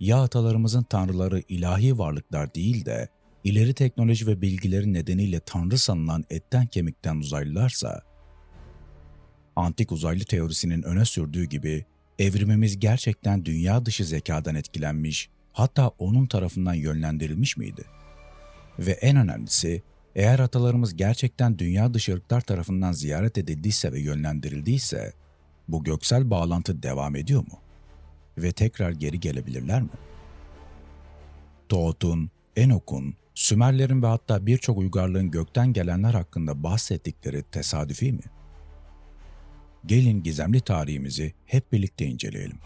Ya atalarımızın tanrıları ilahi varlıklar değil de ileri teknoloji ve bilgileri nedeniyle tanrı sanılan etten kemikten uzaylılarsa, antik uzaylı teorisinin öne sürdüğü gibi evrimimiz gerçekten dünya dışı zekadan etkilenmiş, hatta onun tarafından yönlendirilmiş miydi? Ve en önemlisi, eğer atalarımız gerçekten dünya dışı ırklar tarafından ziyaret edildiyse ve yönlendirildiyse, bu göksel bağlantı devam ediyor mu? Ve tekrar geri gelebilirler mi? Thoth'un, Enok'un, Sümerlerin ve hatta birçok uygarlığın gökten gelenler hakkında bahsettikleri tesadüfi mi? Gelin gizemli tarihimizi hep birlikte inceleyelim.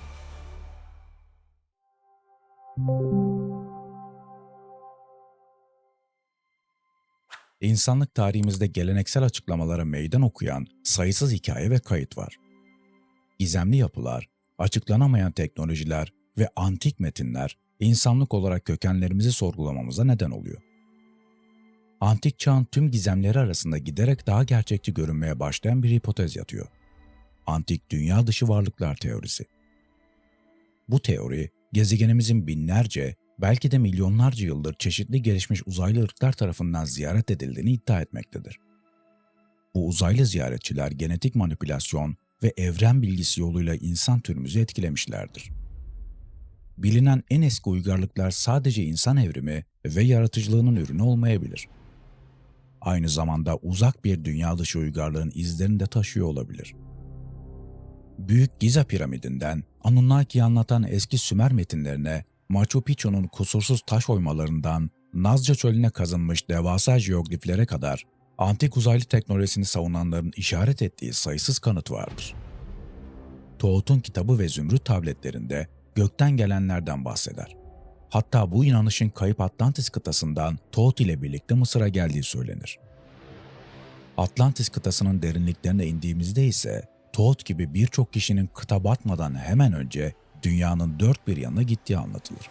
İnsanlık tarihimizde geleneksel açıklamalara meydan okuyan sayısız hikaye ve kayıt var. Gizemli yapılar, açıklanamayan teknolojiler ve antik metinler insanlık olarak kökenlerimizi sorgulamamıza neden oluyor. Antik çağın tüm gizemleri arasında giderek daha gerçekçi görünmeye başlayan bir hipotez yatıyor. Antik dünya dışı varlıklar teorisi. Bu teori, gezegenimizin binlerce, belki de milyonlarca yıldır çeşitli gelişmiş uzaylı ırklar tarafından ziyaret edildiğini iddia etmektedir. Bu uzaylı ziyaretçiler genetik manipülasyon ve evren bilgisi yoluyla insan türümüzü etkilemişlerdir. Bilinen en eski uygarlıklar sadece insan evrimi ve yaratıcılığının ürünü olmayabilir. Aynı zamanda uzak bir dünya dışı uygarlığın izlerini de taşıyor olabilir. Büyük Giza piramidinden Anunnaki'yi anlatan eski Sümer metinlerine, Machu Picchu'nun kusursuz taş oymalarından Nazca çölüne kazınmış devasa jeogliflere kadar antik uzaylı teknolojisini savunanların işaret ettiği sayısız kanıt vardır. Thoth'un kitabı ve Zümrüt tabletlerinde gökten gelenlerden bahseder. Hatta bu inanışın kayıp Atlantis kıtasından Thoth ile birlikte Mısır'a geldiği söylenir. Atlantis kıtasının derinliklerine indiğimizde ise Thoth gibi birçok kişinin kıta batmadan hemen önce dünyanın dört bir yanına gittiği anlatılır.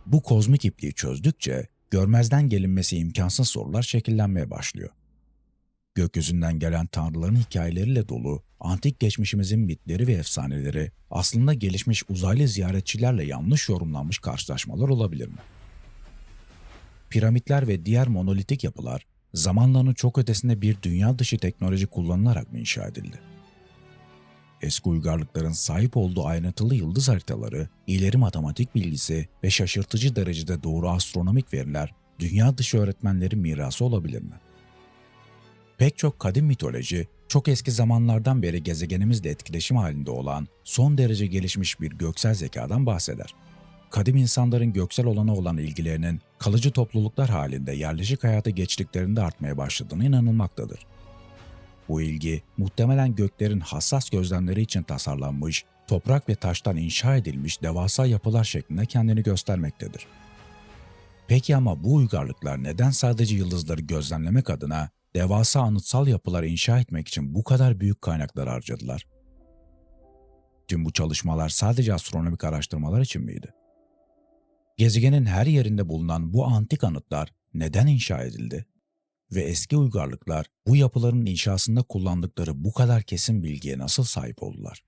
Bu kozmik ipliği çözdükçe görmezden gelinmesi imkansız sorular şekillenmeye başlıyor. Gökyüzünden gelen tanrıların hikayeleriyle dolu antik geçmişimizin mitleri ve efsaneleri aslında gelişmiş uzaylı ziyaretçilerle yanlış yorumlanmış karşılaşmalar olabilir mi? Piramitler ve diğer monolitik yapılar zamanlarının çok ötesinde bir dünya dışı teknoloji kullanılarak mı inşa edildi? Eski uygarlıkların sahip olduğu ayrıntılı yıldız haritaları, ileri matematik bilgisi ve şaşırtıcı derecede doğru astronomik veriler dünya dışı öğretmenlerin mirası olabilir mi? Pek çok kadim mitoloji, çok eski zamanlardan beri gezegenimizle etkileşim halinde olan son derece gelişmiş bir göksel zekadan bahseder. Kadim insanların göksel olana olan ilgilerinin kalıcı topluluklar halinde yerleşik hayata geçtiklerinde artmaya başladığına inanılmaktadır. Bu ilgi muhtemelen göklerin hassas gözlemleri için tasarlanmış, toprak ve taştan inşa edilmiş devasa yapılar şeklinde kendini göstermektedir. Peki ama bu uygarlıklar neden sadece yıldızları gözlemlemek adına devasa anıtsal yapılar inşa etmek için bu kadar büyük kaynaklar harcadılar? Tüm bu çalışmalar sadece astronomik araştırmalar için miydi? Gezegenin her yerinde bulunan bu antik anıtlar neden inşa edildi? Ve eski uygarlıklar bu yapıların inşasında kullandıkları bu kadar kesin bilgiye nasıl sahip oldular?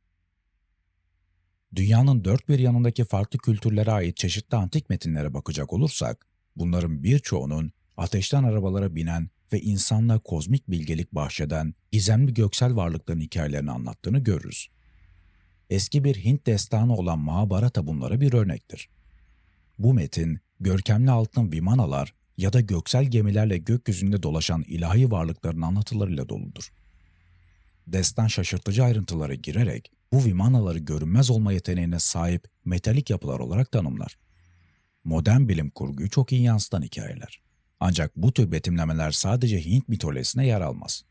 Dünyanın dört bir yanındaki farklı kültürlere ait çeşitli antik metinlere bakacak olursak, bunların birçoğunun ateşten arabalara binen ve insanlığa kozmik bilgelik bahşeden gizemli göksel varlıkların hikayelerini anlattığını görürüz. Eski bir Hint destanı olan Mahabharata bunlara bir örnektir. Bu metin, görkemli altın vimanalar ya da göksel gemilerle gökyüzünde dolaşan ilahi varlıkların anlatılarıyla doludur. Destan şaşırtıcı ayrıntılara girerek bu vimanaları görünmez olma yeteneğine sahip metalik yapılar olarak tanımlar. Modern bilim kurguyu çok iyi yansıtan hikayeler. Ancak bu tür betimlemeler sadece Hint mitolojisine yer almaz.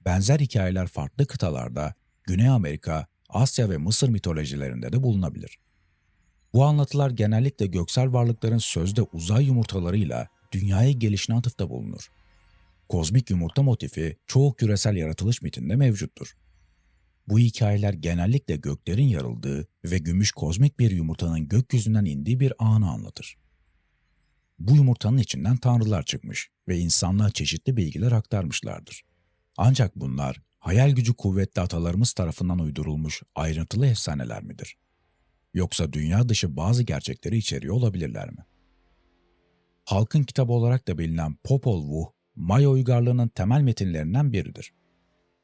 Benzer hikayeler farklı kıtalarda, Güney Amerika, Asya ve Mısır mitolojilerinde de bulunabilir. Bu anlatılar genellikle göksel varlıkların sözde uzay yumurtalarıyla dünyaya gelişine atıfta bulunur. Kozmik yumurta motifi çoğu küresel yaratılış mitinde mevcuttur. Bu hikayeler genellikle göklerin yarıldığı ve gümüş kozmik bir yumurtanın gökyüzünden indiği bir anı anlatır. Bu yumurtanın içinden tanrılar çıkmış ve insanlığa çeşitli bilgiler aktarmışlardır. Ancak bunlar hayal gücü kuvvetli atalarımız tarafından uydurulmuş ayrıntılı efsaneler midir? yoksa dünya dışı bazı gerçekleri içeriyor olabilirler mi? Halkın kitabı olarak da bilinen Popol Vuh, Maya uygarlığının temel metinlerinden biridir.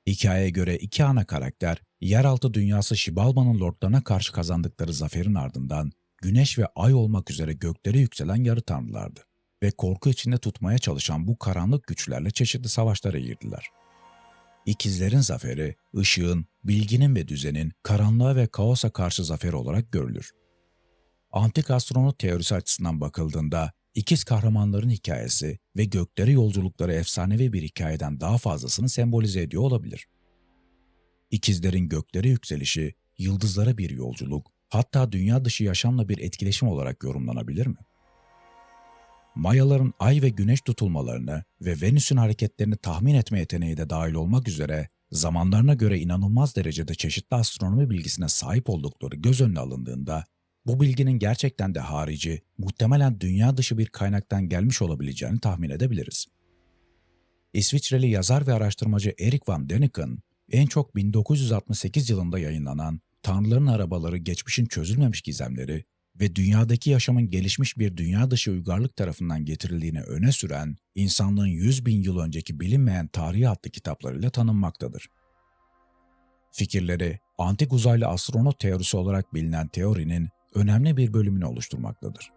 Hikayeye göre iki ana karakter, yeraltı dünyası Xibalba'nın lordlarına karşı kazandıkları zaferin ardından güneş ve ay olmak üzere göklere yükselen yarı tanrılardı ve korku içinde tutmaya çalışan bu karanlık güçlerle çeşitli savaşlara girdiler. İkizlerin zaferi, ışığın, bilginin ve düzenin karanlığa ve kaosa karşı zaferi olarak görülür. Antik astronot teorisi açısından bakıldığında, ikiz kahramanların hikayesi ve göklere yolculukları efsanevi bir hikayeden daha fazlasını sembolize ediyor olabilir. İkizlerin göklere yükselişi, yıldızlara bir yolculuk, hatta dünya dışı yaşamla bir etkileşim olarak yorumlanabilir mi? Mayaların ay ve güneş tutulmalarını ve Venüs'ün hareketlerini tahmin etme yeteneği de dahil olmak üzere zamanlarına göre inanılmaz derecede çeşitli astronomi bilgisine sahip oldukları göz önüne alındığında, bu bilginin gerçekten de harici, muhtemelen dünya dışı bir kaynaktan gelmiş olabileceğini tahmin edebiliriz. İsviçreli yazar ve araştırmacı Erik van Däniken, en çok 1968 yılında yayınlanan Tanrıların Arabaları Geçmişin Çözülmemiş Gizemleri ve dünyadaki yaşamın gelişmiş bir dünya dışı uygarlık tarafından getirildiğini öne süren insanlığın 100 bin yıl önceki bilinmeyen tarihi adlı kitaplarıyla tanınmaktadır. Fikirleri, antik uzaylı astronot teorisi olarak bilinen teorinin önemli bir bölümünü oluşturmaktadır.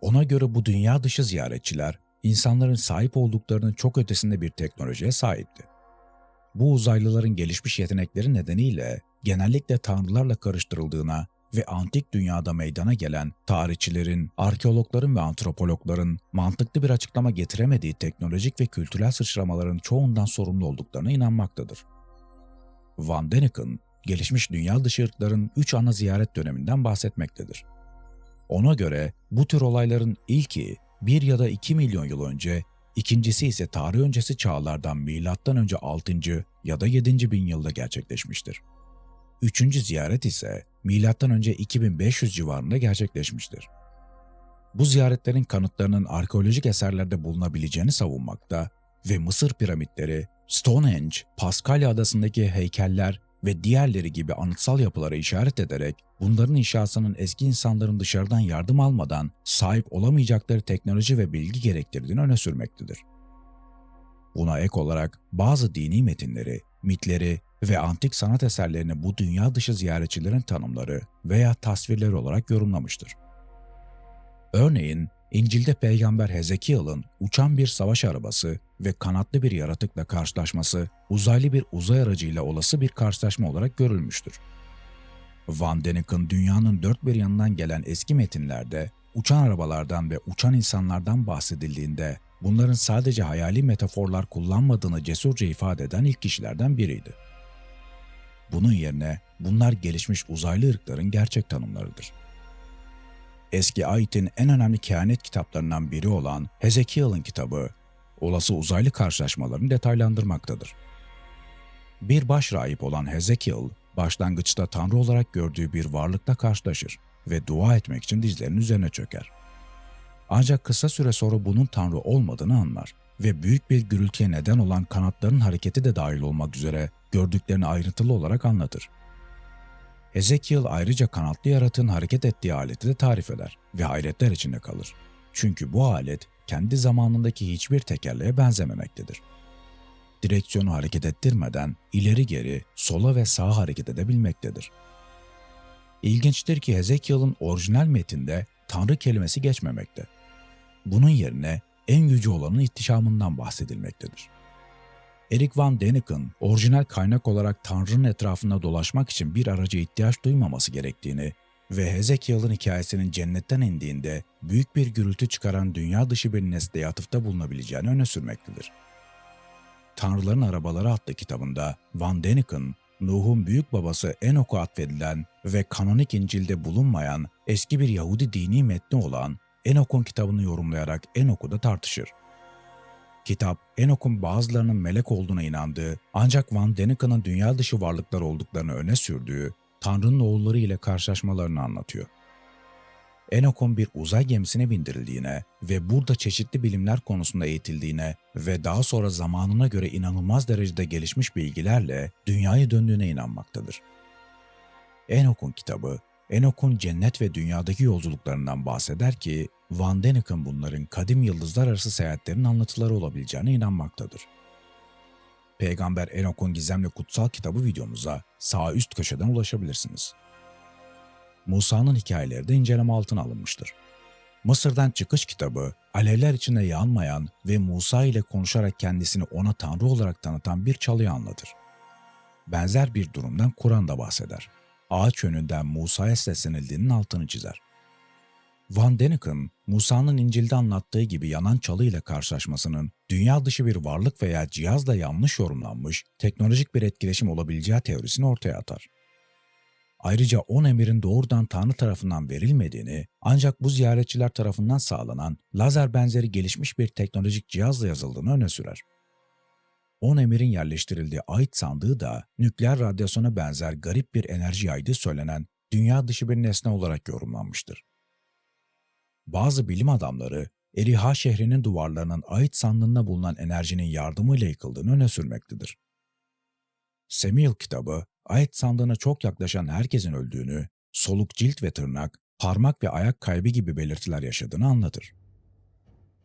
Ona göre bu dünya dışı ziyaretçiler, insanların sahip olduklarının çok ötesinde bir teknolojiye sahipti. Bu uzaylıların gelişmiş yetenekleri nedeniyle genellikle tanrılarla karıştırıldığına ve antik dünyada meydana gelen tarihçilerin, arkeologların ve antropologların mantıklı bir açıklama getiremediği teknolojik ve kültürel sıçramaların çoğundan sorumlu olduklarına inanmaktadır. Van Däniken, gelişmiş dünya dışı ırkların 3 ana ziyaret döneminden bahsetmektedir. Ona göre bu tür olayların ilki 1 ya da 2 milyon yıl önce, ikincisi ise tarih öncesi çağlardan M.Ö. 6. ya da 7. bin yılda gerçekleşmiştir. Üçüncü ziyaret ise M.Ö. 2500 civarında gerçekleşmiştir. Bu ziyaretlerin kanıtlarının arkeolojik eserlerde bulunabileceğini savunmakta ve Mısır piramitleri, Stonehenge, Paskalya adasındaki heykeller ve diğerleri gibi anıtsal yapılara işaret ederek bunların inşasının eski insanların dışarıdan yardım almadan sahip olamayacakları teknoloji ve bilgi gerektirdiğini öne sürmektedir. Buna ek olarak bazı dini metinleri, mitleri ve antik sanat eserlerini bu dünya dışı ziyaretçilerin tanımları veya tasvirleri olarak yorumlamıştır. Örneğin, İncil'de Peygamber Hezekiel'in uçan bir savaş arabası ve kanatlı bir yaratıkla karşılaşması, uzaylı bir uzay aracıyla olası bir karşılaşma olarak görülmüştür. Van Däniken dünyanın dört bir yanından gelen eski metinlerde uçan arabalardan ve uçan insanlardan bahsedildiğinde bunların sadece hayali metaforlar kullanmadığını cesurca ifade eden ilk kişilerden biriydi. Bunun yerine bunlar gelişmiş uzaylı ırkların gerçek tanımlarıdır. Eski ayetin en önemli kehanet kitaplarından biri olan Hezekiel'in kitabı, olası uzaylı karşılaşmalarını detaylandırmaktadır. Bir başrahip olan Hezekiel, başlangıçta Tanrı olarak gördüğü bir varlıkla karşılaşır ve dua etmek için dizlerinin üzerine çöker. Ancak kısa süre sonra bunun Tanrı olmadığını anlar ve büyük bir gürültüye neden olan kanatların hareketi de dahil olmak üzere gördüklerini ayrıntılı olarak anlatır. Hezekiel ayrıca kanatlı yaratığın hareket ettiği aleti de tarif eder ve hayretler içinde kalır. Çünkü bu alet kendi zamanındaki hiçbir tekerleğe benzememektedir. Direksiyonu hareket ettirmeden ileri geri, sola ve sağa hareket edebilmektedir. İlginçtir ki Hezekiel'in orijinal metinde Tanrı kelimesi geçmemekte. Bunun yerine en yüce olanın ihtişamından bahsedilmektedir. Erik van Däniken, orijinal kaynak olarak Tanrı'nın etrafında dolaşmak için bir araca ihtiyaç duymaması gerektiğini ve Hezekiel'in hikayesinin cennetten indiğinde büyük bir gürültü çıkaran dünya dışı bir nesneye atıfta bulunabileceğini öne sürmektedir. Tanrıların Arabaları adlı kitabında Van Däniken, Nuh'un büyük babası Enok'a atfedilen ve kanonik İncil'de bulunmayan eski bir Yahudi dini metni olan Enok'un kitabını yorumlayarak Enok'u da tartışır. Kitap, Enok'un bazılarının melek olduğuna inandığı ancak Van Däniken'ın dünya dışı varlıklar olduklarını öne sürdüğü Tanrı'nın oğulları ile karşılaşmalarını anlatıyor. Enok'un bir uzay gemisine bindirildiğine ve burada çeşitli bilimler konusunda eğitildiğine ve daha sonra zamanına göre inanılmaz derecede gelişmiş bilgilerle dünyaya döndüğüne inanmaktadır. Enok'un kitabı, Enoch'un cennet ve dünyadaki yolculuklarından bahseder ki Van Däniken bunların kadim yıldızlar arası seyahatlerin anlatıları olabileceğine inanmaktadır. Peygamber Enoch'un gizemli kutsal kitabı videomuza sağ üst köşeden ulaşabilirsiniz. Musa'nın hikayeleri de inceleme altına alınmıştır. Mısır'dan çıkış kitabı, alevler içinde yanmayan ve Musa ile konuşarak kendisini ona Tanrı olarak tanıtan bir çalıyı anlatır. Benzer bir durumdan Kur'an da bahseder. Ağaç yönünden Musa'ya seslenildiğinin altını çizer. Van Däniken, Musa'nın İncil'de anlattığı gibi yanan çalı ile karşılaşmasının dünya dışı bir varlık veya cihazla yanlış yorumlanmış teknolojik bir etkileşim olabileceği teorisini ortaya atar. Ayrıca 10 emirin doğrudan Tanrı tarafından verilmediğini, ancak bu ziyaretçiler tarafından sağlanan lazer benzeri gelişmiş bir teknolojik cihazla yazıldığını öne sürer. 10 emirin yerleştirildiği ait sandığı da nükleer radyasyona benzer garip bir enerji yaydığı söylenen dünya dışı bir nesne olarak yorumlanmıştır. Bazı bilim adamları, Eriha şehrinin duvarlarının ait sandığında bulunan enerjinin yardımıyla yıkıldığını öne sürmektedir. Semil kitabı, ait sandığına çok yaklaşan herkesin öldüğünü, soluk cilt ve tırnak, parmak ve ayak kaybı gibi belirtiler yaşadığını anlatır.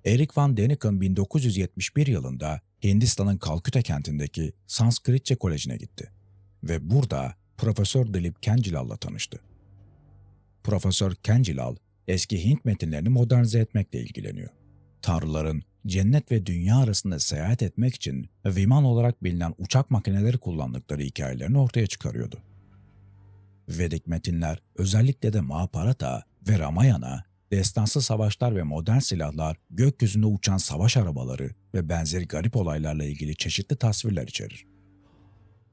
Erik Van Däniken 1971 yılında Hindistan'ın Kalküta kentindeki Sanskritçe Koleji'ne gitti ve burada Profesör Dilip Kenjilal'la tanıştı. Profesör Kenjilal, eski Hint metinlerini modernize etmekle ilgileniyor. Tanrıların cennet ve dünya arasında seyahat etmek için Viman olarak bilinen uçak makineleri kullandıkları hikayelerini ortaya çıkarıyordu. Vedik metinler, özellikle de Mahabharata ve Ramayana, destansı savaşlar ve modern silahlar, gökyüzünde uçan savaş arabaları ve benzeri garip olaylarla ilgili çeşitli tasvirler içerir.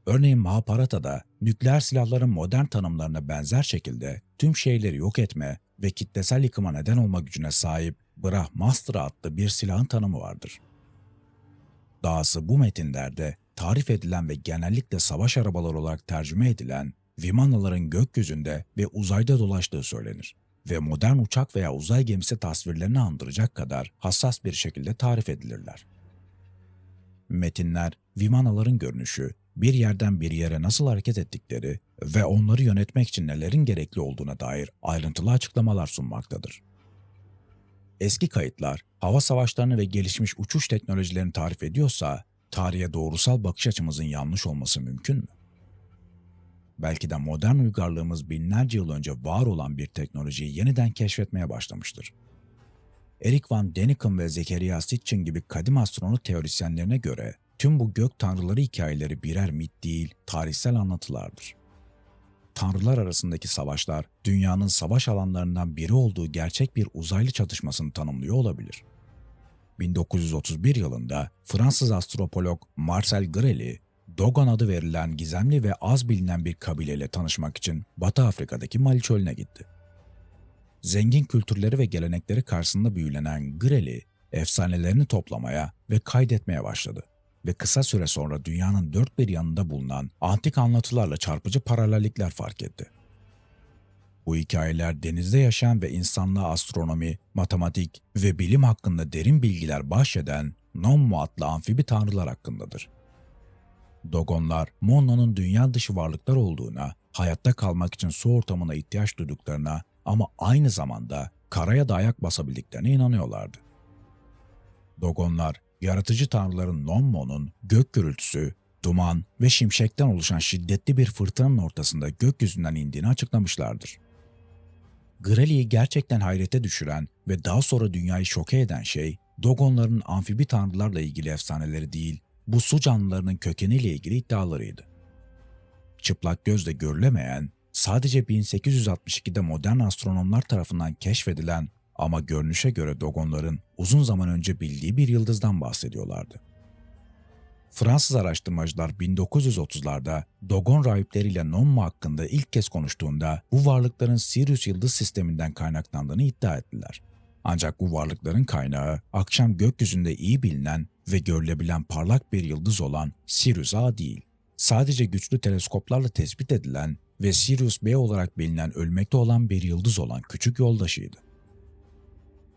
Örneğin Mahabharata'da nükleer silahların modern tanımlarına benzer şekilde tüm şeyleri yok etme ve kitlesel yıkıma neden olma gücüne sahip Brahmastra adlı bir silahın tanımı vardır. Dahası bu metinlerde tarif edilen ve genellikle savaş arabaları olarak tercüme edilen Vimanaların gökyüzünde ve uzayda dolaştığı söylenir ve modern uçak veya uzay gemisi tasvirlerini andıracak kadar hassas bir şekilde tarif edilirler. Metinler, Vimanaların görünüşü, bir yerden bir yere nasıl hareket ettikleri ve onları yönetmek için nelerin gerekli olduğuna dair ayrıntılı açıklamalar sunmaktadır. Eski kayıtlar, hava savaşlarını ve gelişmiş uçuş teknolojilerini tarif ediyorsa, tarihe doğrusal bakış açımızın yanlış olması mümkün mü? Belki de modern uygarlığımız binlerce yıl önce var olan bir teknolojiyi yeniden keşfetmeye başlamıştır. Erik Van Däniken ve Zecharia Sitchin gibi kadim astronot teorisyenlerine göre tüm bu gök tanrıları hikayeleri birer mit değil, tarihsel anlatılardır. Tanrılar arasındaki savaşlar, dünyanın savaş alanlarından biri olduğu gerçek bir uzaylı çatışmasını tanımlıyor olabilir. 1931 yılında Fransız antropolog Marcel Grely, Dogon adı verilen gizemli ve az bilinen bir kabileyle tanışmak için Batı Afrika'daki Mali Çölü'ne gitti. Zengin kültürleri ve gelenekleri karşısında büyülenen Grely, efsanelerini toplamaya ve kaydetmeye başladı ve kısa süre sonra dünyanın dört bir yanında bulunan antik anlatılarla çarpıcı paralellikler fark etti. Bu hikayeler denizde yaşayan ve insanlığa astronomi, matematik ve bilim hakkında derin bilgiler bahşeden Nommo adlı amfibi tanrılar hakkındadır. Dogonlar, Monno'nun dünya dışı varlıklar olduğuna, hayatta kalmak için su ortamına ihtiyaç duyduklarına ama aynı zamanda karaya da ayak basabildiklerine inanıyorlardı. Dogonlar, yaratıcı tanrıların Nommo'nun gök gürültüsü, duman ve şimşekten oluşan şiddetli bir fırtınanın ortasında gökyüzünden indiğini açıklamışlardır. Grely'i gerçekten hayrete düşüren ve daha sonra dünyayı şoke eden şey, Dogonların amfibi tanrılarla ilgili efsaneleri değil, bu su canlılarının kökeniyle ilgili iddialarıydı. Çıplak gözle görülemeyen, sadece 1862'de modern astronomlar tarafından keşfedilen ama görünüşe göre Dogonların uzun zaman önce bildiği bir yıldızdan bahsediyorlardı. Fransız araştırmacılar 1930'larda Dogon rahipleriyle Nommo hakkında ilk kez konuştuğunda bu varlıkların Sirius yıldız sisteminden kaynaklandığını iddia ettiler. Ancak bu varlıkların kaynağı akşam gökyüzünde iyi bilinen ve görülebilen parlak bir yıldız olan Sirius A değil, sadece güçlü teleskoplarla tespit edilen ve Sirius B olarak bilinen ölmekte olan bir yıldız olan küçük yoldaşıydı.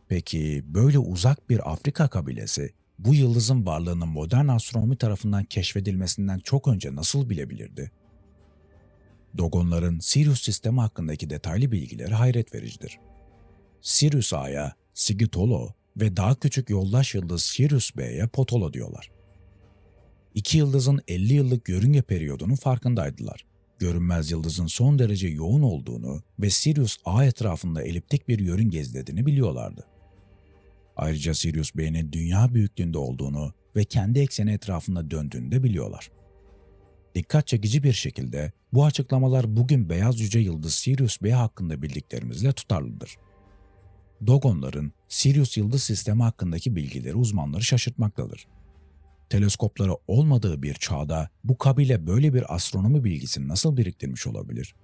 Peki böyle uzak bir Afrika kabilesi bu yıldızın varlığını modern astronomi tarafından keşfedilmesinden çok önce nasıl bilebilirdi? Dogonların Sirius sistemi hakkındaki detaylı bilgileri hayret vericidir. Sirius A'ya Sigitolo ve daha küçük yoldaş yıldız Sirius B'ye Potolo diyorlar. İki yıldızın 50 yıllık yörünge periyodunun farkındaydılar. Görünmez yıldızın son derece yoğun olduğunu ve Sirius A etrafında eliptik bir yörünge izlediğini biliyorlardı. Ayrıca Sirius B'nin dünya büyüklüğünde olduğunu ve kendi ekseni etrafında döndüğünü de biliyorlar. Dikkat çekici bir şekilde bu açıklamalar bugün beyaz cüce yıldız Sirius B hakkında bildiklerimizle tutarlıdır. Dogonların Sirius yıldız sistemi hakkındaki bilgileri uzmanları şaşırtmaktadır. Teleskopları olmadığı bir çağda bu kabile böyle bir astronomi bilgisini nasıl biriktirmiş olabilir?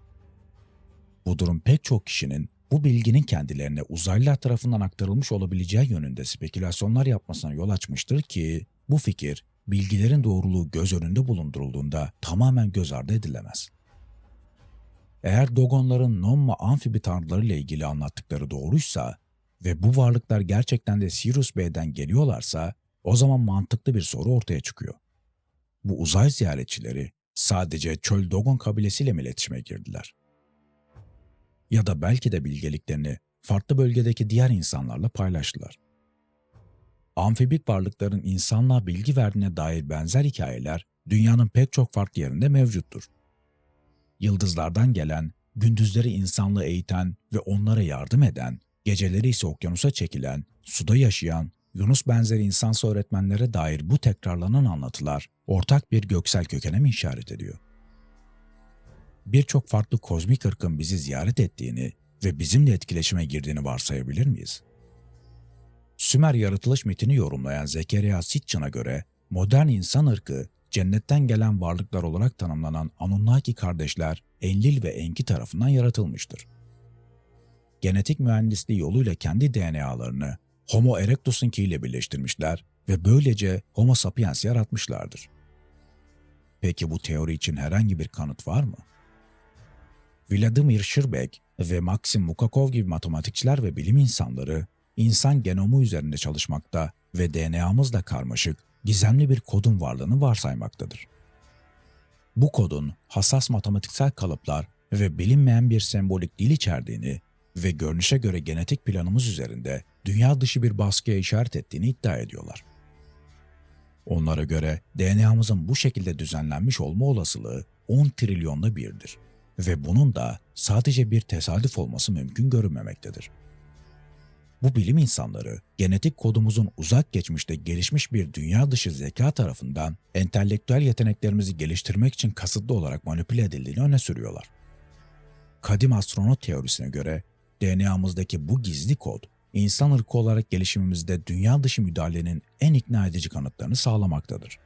Bu durum pek çok kişinin bu bilginin kendilerine uzaylılar tarafından aktarılmış olabileceği yönünde spekülasyonlar yapmasına yol açmıştır ki bu fikir bilgilerin doğruluğu göz önünde bulundurulduğunda tamamen göz ardı edilemez. Eğer Dogonların Nomma amfibi tanrıları ile ilgili anlattıkları doğruysa ve bu varlıklar gerçekten de Sirius B'den geliyorlarsa o zaman mantıklı bir soru ortaya çıkıyor. Bu uzay ziyaretçileri sadece Çöl Dogon kabilesiyle mi iletişime girdiler? Ya da belki de bilgeliklerini farklı bölgedeki diğer insanlarla paylaştılar. Amfibik varlıkların insanlığa bilgi verdiğine dair benzer hikayeler dünyanın pek çok farklı yerinde mevcuttur. Yıldızlardan gelen, gündüzleri insanlığı eğiten ve onlara yardım eden, geceleri ise okyanusa çekilen, suda yaşayan, Yunus benzeri insansı öğretmenlere dair bu tekrarlanan anlatılar ortak bir göksel kökene mi işaret ediyor? Birçok farklı kozmik ırkın bizi ziyaret ettiğini ve bizimle etkileşime girdiğini varsayabilir miyiz? Sümer yaratılış mitini yorumlayan Zekeriya Sitchin'a göre modern insan ırkı cennetten gelen varlıklar olarak tanımlanan Anunnaki kardeşler Enlil ve Enki tarafından yaratılmıştır. Genetik mühendisliği yoluyla kendi DNA'larını Homo erectus'unki ile birleştirmişler ve böylece Homo sapiens yaratmışlardır. Peki bu teori için herhangi bir kanıt var mı? Vladimir Shirbek ve Maxim Mukakov gibi matematikçiler ve bilim insanları insan genomu üzerinde çalışmakta ve DNA'mızla karmaşık, gizemli bir kodun varlığını varsaymaktadır. Bu kodun hassas matematiksel kalıplar ve bilinmeyen bir sembolik dil içerdiğini ve görünüşe göre genetik planımız üzerinde dünya dışı bir baskıya işaret ettiğini iddia ediyorlar. Onlara göre DNA'mızın bu şekilde düzenlenmiş olma olasılığı 10 trilyonda birdir ve bunun da sadece bir tesadüf olması mümkün görünmemektedir. Bu bilim insanları genetik kodumuzun uzak geçmişte gelişmiş bir dünya dışı zeka tarafından entelektüel yeteneklerimizi geliştirmek için kasıtlı olarak manipüle edildiğini öne sürüyorlar. Kadim astronot teorisine göre DNA'mızdaki bu gizli kod, insan ırkı olarak gelişimimizde dünya dışı müdahalenin en ikna edici kanıtlarını sağlamaktadır.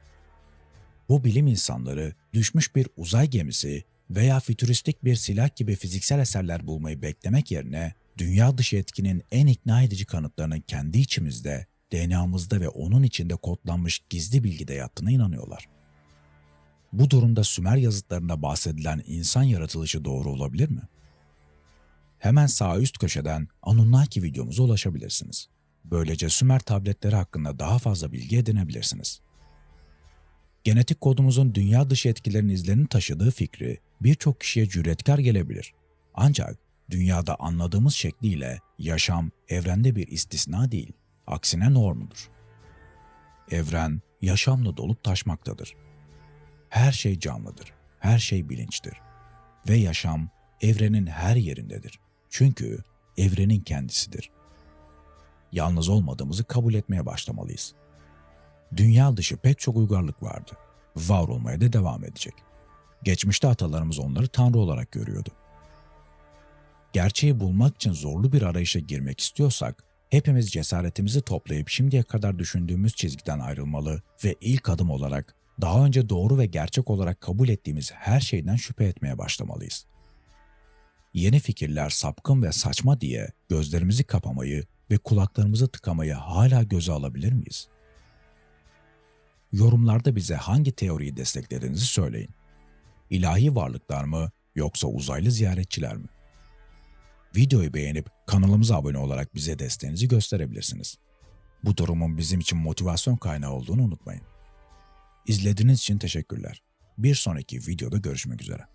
Bu bilim insanları düşmüş bir uzay gemisi veya fütüristik bir silah gibi fiziksel eserler bulmayı beklemek yerine dünya dışı etkinin en ikna edici kanıtlarının kendi içimizde, DNA'mızda ve onun içinde kodlanmış gizli bilgide yattığına inanıyorlar. Bu durumda Sümer yazıtlarında bahsedilen insan yaratılışı doğru olabilir mi? Hemen sağ üst köşeden Anunnaki videomuza ulaşabilirsiniz. Böylece Sümer tabletleri hakkında daha fazla bilgi edinebilirsiniz. Genetik kodumuzun dünya dışı etkilerin izlerini taşıdığı fikri birçok kişiye cüretkar gelebilir. Ancak dünyada anladığımız şekliyle yaşam evrende bir istisna değil, aksine normdur. Evren yaşamla dolup taşmaktadır. Her şey canlıdır, her şey bilinçtir ve yaşam evrenin her yerindedir. Çünkü evrenin kendisidir. Yalnız olmadığımızı kabul etmeye başlamalıyız. Dünya dışı pek çok uygarlık vardı. Var olmaya da devam edecek. Geçmişte atalarımız onları tanrı olarak görüyordu. Gerçeği bulmak için zorlu bir arayışa girmek istiyorsak, hepimiz cesaretimizi toplayıp şimdiye kadar düşündüğümüz çizgiden ayrılmalı ve ilk adım olarak daha önce doğru ve gerçek olarak kabul ettiğimiz her şeyden şüphe etmeye başlamalıyız. Yeni fikirler sapkın ve saçma diye gözlerimizi kapamayı ve kulaklarımızı tıkamayı hala göze alabilir miyiz? Yorumlarda bize hangi teoriyi desteklediğinizi söyleyin. İlahi varlıklar mı yoksa uzaylı ziyaretçiler mi? Videoyu beğenip kanalımıza abone olarak bize desteğinizi gösterebilirsiniz. Bu durumun bizim için motivasyon kaynağı olduğunu unutmayın. İzlediğiniz için teşekkürler. Bir sonraki videoda görüşmek üzere.